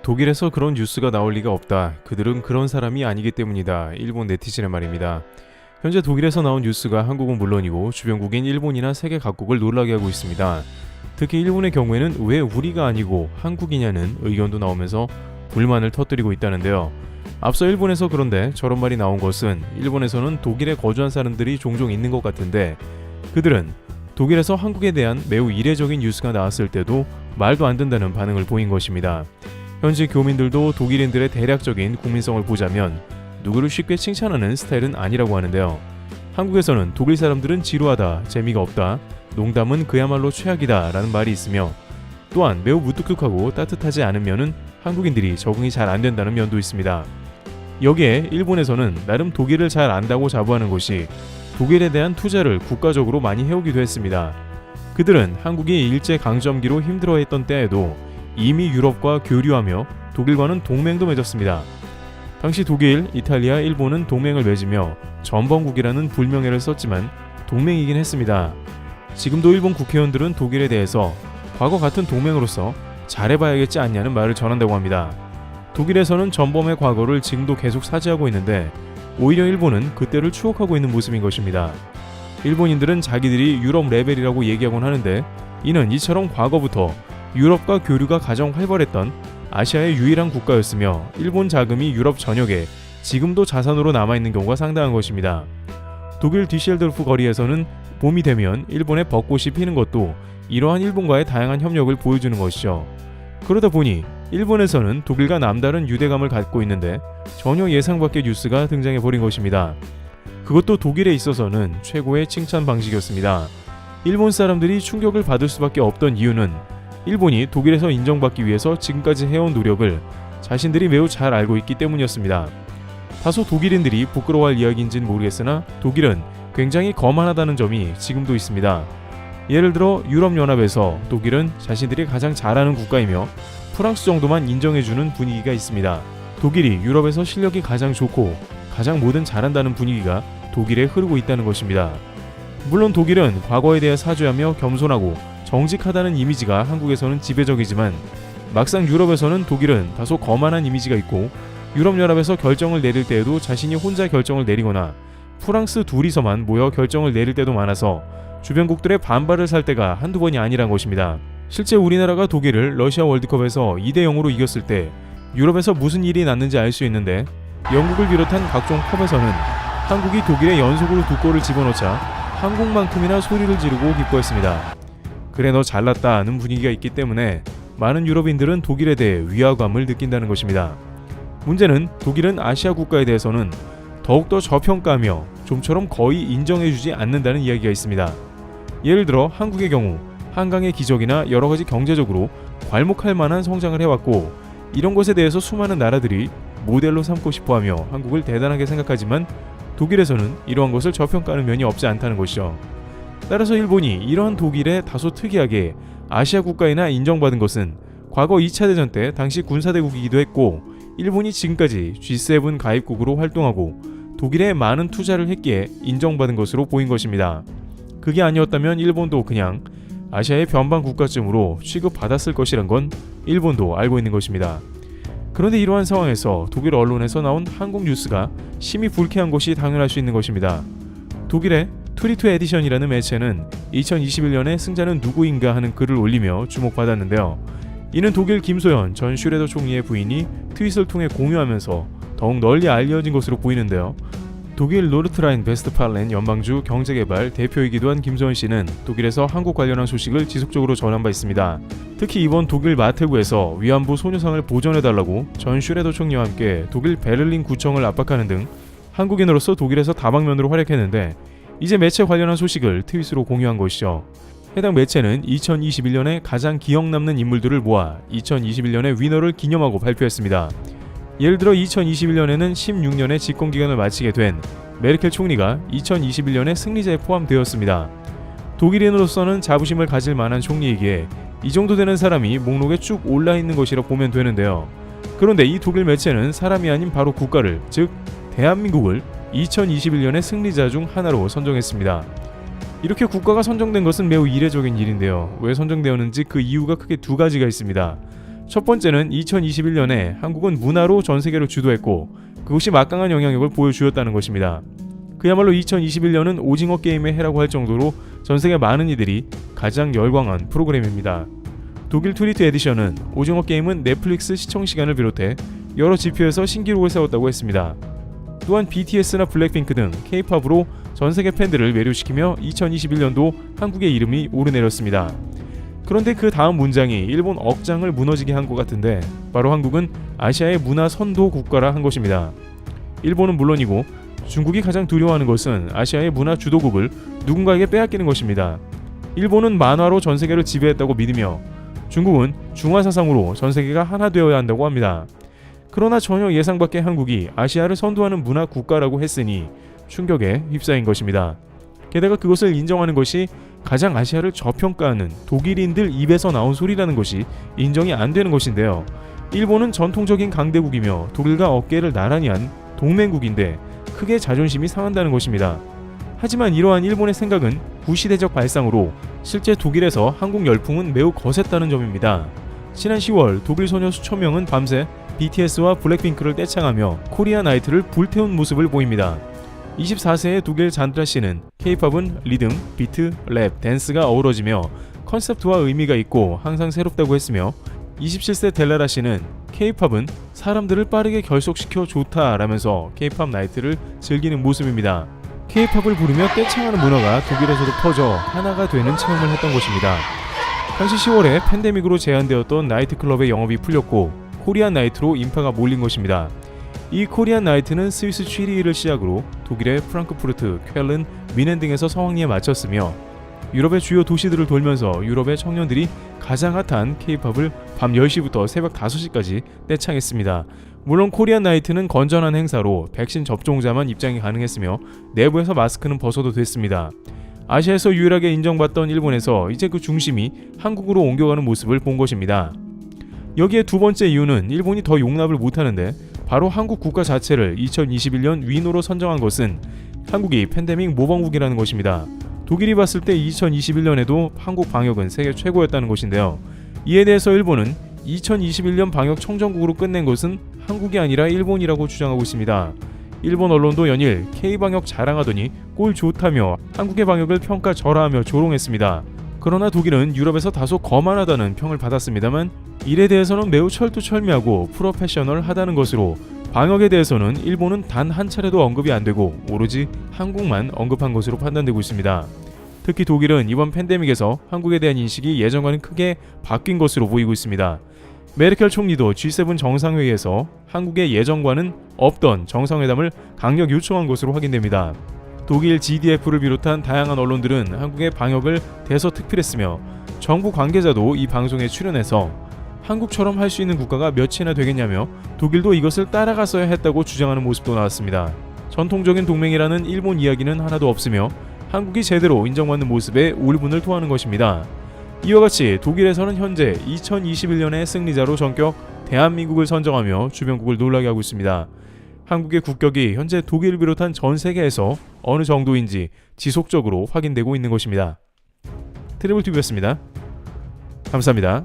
독일에서 그런 뉴스가 나올 리가 없다. 그들은 그런 사람이 아니기 때문이다. 일본 네티즌의 말입니다. 현재 독일에서 나온 뉴스가 한국은 물론이고 주변국인 일본이나 세계 각국을 놀라게 하고 있습니다. 특히 일본의 경우에는 왜 우리가 아니고 한국이냐는 의견도 나오면서 불만을 터뜨리고 있다는데요. 앞서 일본에서 그런데 저런 말이 나온 것은 일본에서는 독일에 거주한 사람들이 종종 있는 것 같은데 그들은 독일에서 한국에 대한 매우 이례적인 뉴스가 나왔을 때도 말도 안 된다는 반응을 보인 것입니다. 현지 교민들도 독일인들의 대략적인 국민성을 보자면 누구를 쉽게 칭찬하는 스타일은 아니라고 하는데요. 한국에서는 독일 사람들은 지루하다, 재미가 없다, 농담은 그야말로 최악이다 라는 말이 있으며 또한 매우 무뚝뚝하고 따뜻하지 않은 면은 한국인들이 적응이 잘 안 된다는 면도 있습니다. 여기에 일본에서는 나름 독일을 잘 안다고 자부하는 것이 독일에 대한 투자를 국가적으로 많이 해오기도 했습니다. 그들은 한국이 일제강점기로 힘들어했던 때에도 이미 유럽과 교류하며 독일과는 동맹도 맺었습니다. 당시 독일, 이탈리아, 일본은 동맹을 맺으며 전범국이라는 불명예를 썼지만 동맹이긴 했습니다. 지금도 일본 국회의원들은 독일에 대해서 과거 같은 동맹으로서 잘해봐야겠지 않냐는 말을 전한다고 합니다. 독일에서는 전범의 과거를 지금도 계속 사죄하고 있는데 오히려 일본은 그때를 추억하고 있는 모습인 것입니다. 일본인들은 자기들이 유럽 레벨이라고 얘기하곤 하는데 이는 이처럼 과거부터 유럽과 교류가 가장 활발했던 아시아의 유일한 국가였으며 일본 자금이 유럽 전역에 지금도 자산으로 남아있는 경우가 상당한 것입니다. 독일 뒤셀도르프 거리에서는 봄이 되면 일본의 벚꽃이 피는 것도 이러한 일본과의 다양한 협력을 보여주는 것이죠. 그러다 보니 일본에서는 독일과 남다른 유대감을 갖고 있는데 전혀 예상 밖의 뉴스가 등장해버린 것입니다. 그것도 독일에 있어서는 최고의 칭찬 방식이었습니다. 일본 사람들이 충격을 받을 수밖에 없던 이유는 일본이 독일에서 인정받기 위해서 지금까지 해온 노력을 자신들이 매우 잘 알고 있기 때문이었습니다. 다소 독일인들이 부끄러워할 이야기인지는 모르겠으나 독일은 굉장히 거만하다는 점이 지금도 있습니다. 예를 들어 유럽연합에서 독일은 자신들이 가장 잘하는 국가이며 프랑스 정도만 인정해주는 분위기가 있습니다. 독일이 유럽에서 실력이 가장 좋고 가장 뭐든 잘한다는 분위기가 독일에 흐르고 있다는 것입니다. 물론 독일은 과거에 대해 사죄하며 겸손하고 정직하다는 이미지가 한국에서는 지배적이지만 막상 유럽에서는 독일은 다소 거만한 이미지가 있고 유럽연합에서 결정을 내릴 때에도 자신이 혼자 결정을 내리거나 프랑스 둘이서만 모여 결정을 내릴 때도 많아서 주변국들의 반발을 살 때가 한두 번이 아니란 것입니다. 실제 우리나라가 독일을 러시아 월드컵에서 2대0으로 이겼을 때 유럽에서 무슨 일이 났는지 알 수 있는데 영국을 비롯한 각종 펍에서는 한국이 독일에 연속으로 2골을 집어넣자 한국만큼이나 소리를 지르고 기뻐했습니다. 그래 너 잘났다 는 분위기가 있기 때문에 많은 유럽인들은 독일에 대해 위화감을 느낀다는 것입니다. 문제는 독일은 아시아 국가에 대해서는 더욱더 저평가하며 좀처럼 거의 인정해주지 않는다는 이야기가 있습니다. 예를 들어 한국의 경우 한강의 기적이나 여러가지 경제적으로 괄목할 만한 성장을 해왔고 이런 것에 대해서 수많은 나라들이 모델로 삼고 싶어하며 한국을 대단하게 생각하지만 독일에서는 이러한 것을 저평가하는 면이 없지 않다는 것이죠. 따라서 일본이 이러한 독일에 다소 특이하게 아시아 국가이나 인정받은 것은 과거 2차 대전 때 당시 군사대국이기도 했고 일본이 지금까지 G7 가입국으로 활동하고 독일에 많은 투자를 했기에 인정받은 것으로 보인 것입니다. 그게 아니었다면 일본도 그냥 아시아의 변방 국가쯤으로 취급받았을 것이란 건 일본도 알고 있는 것입니다. 그런데 이러한 상황에서 독일 언론에서 나온 한국 뉴스가 심히 불쾌한 것이 당연할 수 있는 것입니다. 독일의 트리투 에디션이라는 매체는 2021년에 승자는 누구인가 하는 글을 올리며 주목받았는데요. 이는 독일 김소연 전 슈레더 총리의 부인이 트윗을 통해 공유하면서 더욱 널리 알려진 것으로 보이는데요. 독일 노르트라인 베스트팔렌 연방주 경제개발 대표이기도 한 김소연 씨는 독일에서 한국 관련한 소식을 지속적으로 전한 바 있습니다. 특히 이번 독일 마테구에서 위안부 소녀상을 보존해달라고 전 슈레더 총리와 함께 독일 베를린 구청을 압박하는 등 한국인으로서 독일에서 다방면으로 활약했는데 이제 매체 관련한 소식을 트윗으로 공유한 것이죠. 해당 매체는 2021년에 가장 기억 남는 인물들을 모아 2021년의 위너를 기념하고 발표했습니다. 예를 들어 2021년에는 16년의 집권기간을 마치게 된 메르켈 총리가 2021년의 승리자에 포함되었습니다. 독일인으로서는 자부심을 가질 만한 총리이기에 이 정도 되는 사람이 목록에 쭉 올라있는 것이라 보면 되는데요. 그런데 이 독일 매체는 사람이 아닌 바로 국가를, 즉 대한민국을 2021년의 승리자 중 하나로 선정했습니다. 이렇게 국가가 선정된 것은 매우 이례적인 일인데요. 왜 선정되었는지 그 이유가 크게 두 가지가 있습니다. 첫 번째는 2021년에 한국은 문화로 전 세계를 주도했고 그것이 막강한 영향력을 보여주었다는 것입니다. 그야말로 2021년은 오징어 게임의 해라고 할 정도로 전 세계 많은 이들이 가장 열광한 프로그램입니다. 독일 트위트 에디션은 오징어 게임은 넷플릭스 시청 시간을 비롯해 여러 지표에서 신기록을 세웠다고 했습니다. 또한 BTS나 블랙핑크 등 K-팝으로 전 세계 팬들을 매료시키며 2021년도 한국의 이름이 오르내렸습니다. 그런데 그 다음 문장이 일본 억장을 무너지게 한 것 같은데 바로 한국은 아시아의 문화 선도 국가라 한 것입니다. 일본은 물론이고 중국이 가장 두려워하는 것은 아시아의 문화 주도국을 누군가에게 빼앗기는 것입니다. 일본은 만화로 전 세계를 지배했다고 믿으며 중국은 중화 사상으로 전 세계가 하나 되어야 한다고 합니다. 그러나 전혀 예상 밖의 한국이 아시아를 선도하는 문화 국가라고 했으니 충격에 휩싸인 것입니다. 게다가 그것을 인정하는 것이 가장 아시아를 저평가하는 독일인들 입에서 나온 소리라는 것이 인정이 안 되는 것인데요. 일본은 전통적인 강대국이며 독일과 어깨를 나란히 한 동맹국인데 크게 자존심이 상한다는 것입니다. 하지만 이러한 일본의 생각은 구시대적 발상으로 실제 독일에서 한국 열풍은 매우 거셌다는 점입니다. 지난 10월 독일 소녀 수천 명은 밤새 BTS와 블랙핑크를 떼창하며 코리아 나이트를 불태운 모습을 보입니다. 24세의 독일 잔드라 씨는 K-팝은 리듬, 비트, 랩, 댄스가 어우러지며 컨셉트와 의미가 있고 항상 새롭다고 했으며 27세 델라라 씨는 K-팝은 사람들을 빠르게 결속시켜 좋다라면서 K-팝 나이트를 즐기는 모습입니다. K-팝을 부르며 떼창하는 문화가 독일에서도 퍼져 하나가 되는 체험을 했던 것입니다. 당시 10월에 팬데믹으로 제한되었던 나이트클럽의 영업이 풀렸고 코리안 나이트로 인파가 몰린 것입니다. 이 코리안 나이트는 스위스 취리히를 시작으로 독일의 프랑크푸르트, 쾰른, 미넨 등에서 성황리에 마쳤으며 유럽의 주요 도시들을 돌면서 유럽의 청년들이 가장 핫한 K-팝을 밤 10시부터 새벽 5시까지 떼창했습니다. 물론 코리안 나이트는 건전한 행사로 백신 접종자만 입장이 가능했으며 내부에서 마스크는 벗어도 됐습니다. 아시아에서 유일하게 인정받던 일본에서 이제 그 중심이 한국으로 옮겨가는 모습을 본 것입니다. 여기에 두 번째 이유는 일본이 더 용납을 못하는데 바로 한국 국가 자체를 2021년 위노로 선정한 것은 한국이 팬데믹 모범국이라는 것입니다. 독일이 봤을 때 2021년에도 한국 방역은 세계 최고였다는 것인데요. 이에 대해서 일본은 2021년 방역 청정국으로 끝낸 것은 한국이 아니라 일본이라고 주장하고 있습니다. 일본 언론도 연일 K-방역 자랑하더니 꼴 좋다며 한국의 방역을 평가절하하며 조롱했습니다. 그러나 독일은 유럽에서 다소 거만하다는 평을 받았습니다만 일에 대해서는 매우 철두철미하고 프로페셔널하다는 것으로 방역에 대해서는 일본은 단 한 차례도 언급이 안 되고 오로지 한국만 언급한 것으로 판단되고 있습니다. 특히 독일은 이번 팬데믹에서 한국에 대한 인식이 예전과는 크게 바뀐 것으로 보이고 있습니다. 메르켈 총리도 G7 정상회의에서 한국의 예전과는 없던 정상회담을 강력 요청한 것으로 확인됩니다. 독일 GDF를 비롯한 다양한 언론들은 한국의 방역을 대서특필했으며 정부 관계자도 이 방송에 출연해서 한국처럼 할 수 있는 국가가 몇이나 되겠냐며 독일도 이것을 따라갔어야 했다고 주장하는 모습도 나왔습니다. 전통적인 동맹이라는 일본 이야기는 하나도 없으며 한국이 제대로 인정받는 모습에 울분을 토하는 것입니다. 이와 같이 독일에서는 현재 2021년의 승리자로 전격 대한민국을 선정하며 주변국을 놀라게 하고 있습니다. 한국의 국격이 현재 독일을 비롯한 전 세계에서 어느 정도인지 지속적으로 확인되고 있는 것입니다. 트래블TV였습니다. 감사합니다.